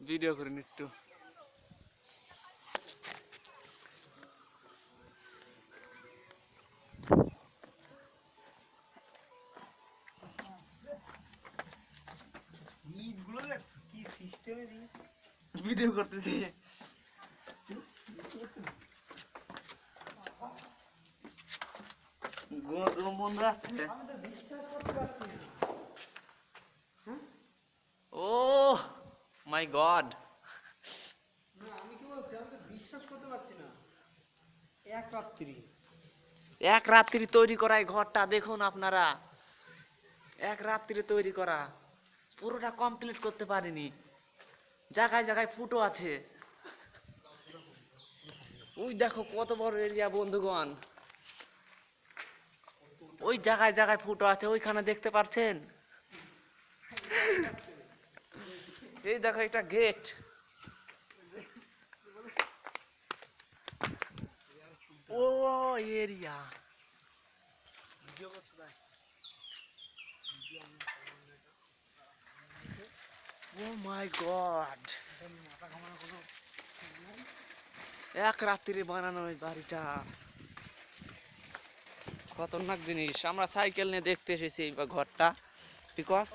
Video করেন একটু। Video করতেছি। বন্ধু আসছে। ও মাই গড, আমি কি বলছি, আমি তো বিশ্বাস করতে পারছি না। এক রাত্রি এক রাত্রি তৈরি করা এই ঘরটা দেখুন আপনারা, এক রাত্রি তৈরি করা, পুরোটা কমপ্লিট করতে পারিনি, জায়গায় জায়গায় ফুটো আছে। ওই দেখো কত বড় এরিয়া বন্ধুগণ, ওই জায়গায় জায়গায় ফুটো আছে, ওইখানে দেখতে পাচ্ছেন। এই দেখো এটা gate. O area, O my god, এক রাত্রি বানানো ওই বাড়িটা, খতরনাক জিনিস। আমরা সাইকেল নিয়ে দেখতে এসেছি এই ঘরটা, because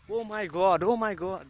oh my god, oh my god.